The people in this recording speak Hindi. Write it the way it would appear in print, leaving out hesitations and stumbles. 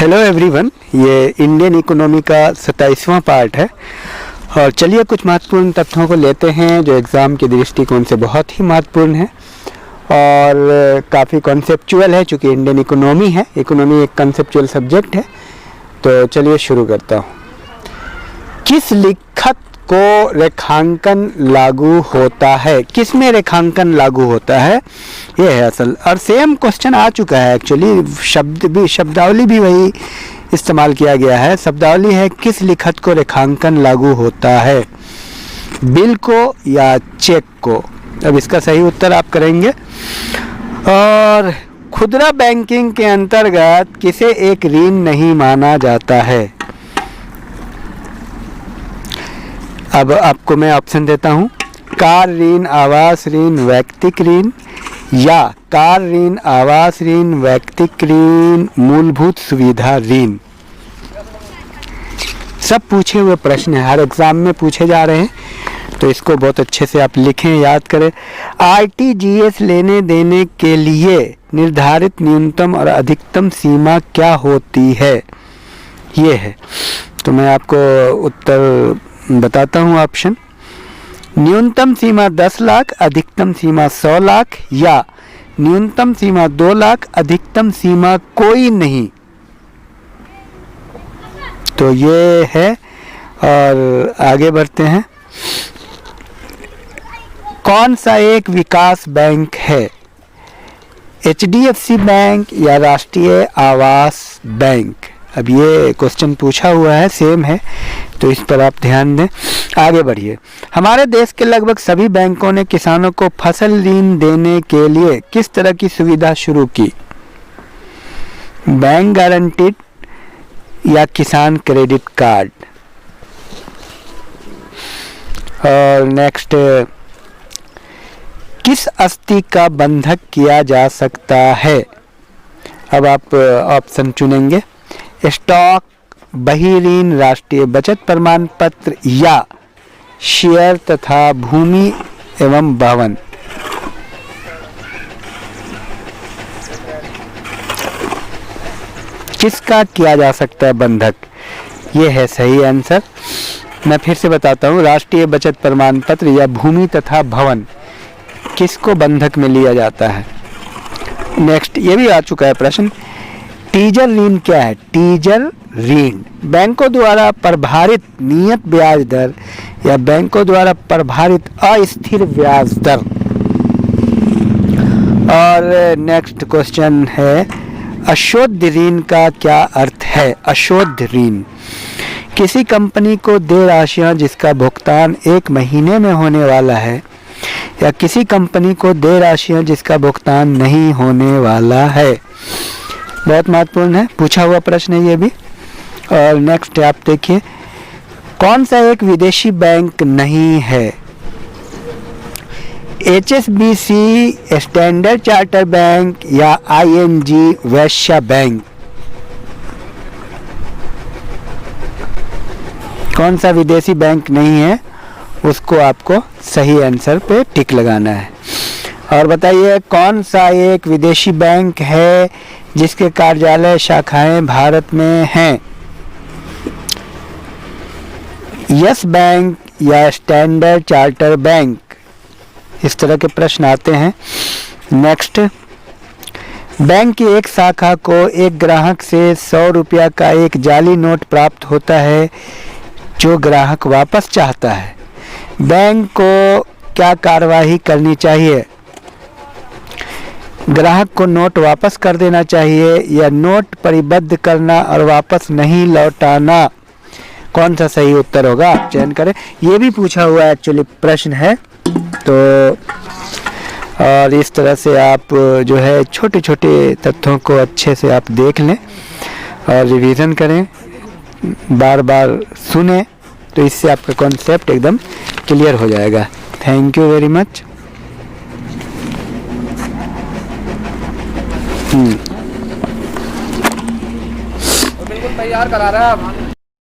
हेलो एवरीवन, ये इंडियन इकोनॉमी का 27वां पार्ट है। और चलिए कुछ महत्वपूर्ण तथ्यों को लेते हैं जो एग्ज़ाम के दृष्टिकोण से बहुत ही महत्वपूर्ण है और काफ़ी कॉन्सेप्चुअल है। चूँकि इंडियन इकोनॉमी है, इकोनॉमी एक कॉन्सेप्चुअल सब्जेक्ट है। तो चलिए शुरू करता हूँ। किस लिखत को रेखांकन लागू होता है? किस में रेखांकन लागू होता है, ये है असल। और सेम क्वेश्चन आ चुका है एक्चुअली, शब्दावली भी वही इस्तेमाल किया गया है। शब्दावली है किस लिखत को रेखांकन लागू होता है, बिल को या चेक को। अब इसका सही उत्तर आप करेंगे। और खुदरा बैंकिंग के अंतर्गत किसे एक ऋण नहीं माना जाता है? अब आपको मैं ऑप्शन देता हूँ, कार ऋण, आवास ऋण, वैयक्तिक ऋण, या कार ऋण, आवास ऋण, वैयक्तिक ऋण, मूलभूत सुविधा ऋण। सब पूछे हुए प्रश्न है, हर एग्जाम में पूछे जा रहे हैं, तो इसको बहुत अच्छे से आप लिखें, याद करें। आरटीजीएस लेने देने के लिए निर्धारित न्यूनतम और अधिकतम सीमा क्या होती है, ये है। तो मैं आपको उत्तर बताता हूँ ऑप्शन। न्यूनतम सीमा 10 लाख, अधिकतम सीमा 100 लाख, या न्यूनतम सीमा 2 लाख, अधिकतम सीमा कोई नहीं। तो ये है। और आगे बढ़ते हैं। कौन सा एक विकास बैंक है? एचडीएफसी बैंक या राष्ट्रीय आवास बैंक? अब ये क्वेश्चन पूछा हुआ है, सेम है, तो इस पर आप ध्यान दें। आगे बढ़िए। हमारे देश के लगभग सभी बैंकों ने किसानों को फसल ऋण देने के लिए किस तरह की सुविधा शुरू की? बैंक गारंटीड या किसान क्रेडिट कार्ड? और नेक्स्ट, किस अस्थि का बंधक किया जा सकता है? अब आप ऑप्शन चुनेंगे, स्टॉक, बही ऋण, राष्ट्रीय बचत प्रमाण पत्र, या शेयर तथा भूमि एवं भवन। किसका किया जा सकता है बंधक? ये है सही आंसर। मैं फिर से बताता हूँ, राष्ट्रीय बचत प्रमाण पत्र या भूमि तथा भवन, किसको बंधक में लिया जाता है? नेक्स्ट, ये भी आ चुका है प्रश्न। टीजर ऋण क्या है? टीजर ऋण बैंकों द्वारा प्रभारित नियत ब्याज दर या बैंकों द्वारा प्रभारित अस्थिर ब्याज दर। और नेक्स्ट क्वेश्चन है, अशुद्ध ऋण का क्या अर्थ है? अशुद्ध ऋण किसी कंपनी को देय राशियां जिसका भुगतान 1 महीने में होने वाला है, या किसी कंपनी को देय राशियां जिसका भुगतान नहीं होने वाला है। बहुत महत्वपूर्ण है, पूछा हुआ प्रश्न है ये भी। और नेक्स्ट आप देखिए, कौन सा एक विदेशी बैंक नहीं है? एचएसबीसी, स्टैंडर्ड चार्टर बैंक, या आईएनजी वैश्य बैंक? कौन सा विदेशी बैंक नहीं है, उसको आपको सही आंसर पे टिक लगाना है। और बताइए, कौन सा एक विदेशी बैंक है जिसके कार्यालय शाखाएं भारत में हैं? यस बैंक या स्टैंडर्ड चार्टर बैंक? इस तरह के प्रश्न आते हैं। नेक्स्ट, बैंक की एक शाखा को एक ग्राहक से 100 रुपया का एक जाली नोट प्राप्त होता है जो ग्राहक वापस चाहता है। बैंक को क्या कार्यवाही करनी चाहिए? ग्राहक को नोट वापस कर देना चाहिए, या नोट परिबद्ध करना और वापस नहीं लौटाना? कौन सा सही उत्तर होगा, आप चयन करें। ये भी पूछा हुआ एक्चुअली प्रश्न है। तो और इस तरह से आप जो है छोटे छोटे तथ्यों को अच्छे से आप देख लें और रिवीजन करें, बार बार सुने, तो इससे आपका कॉन्सेप्ट एकदम क्लियर हो जाएगा। Thank you very much. बिल्कुल तैयार करा रहा है।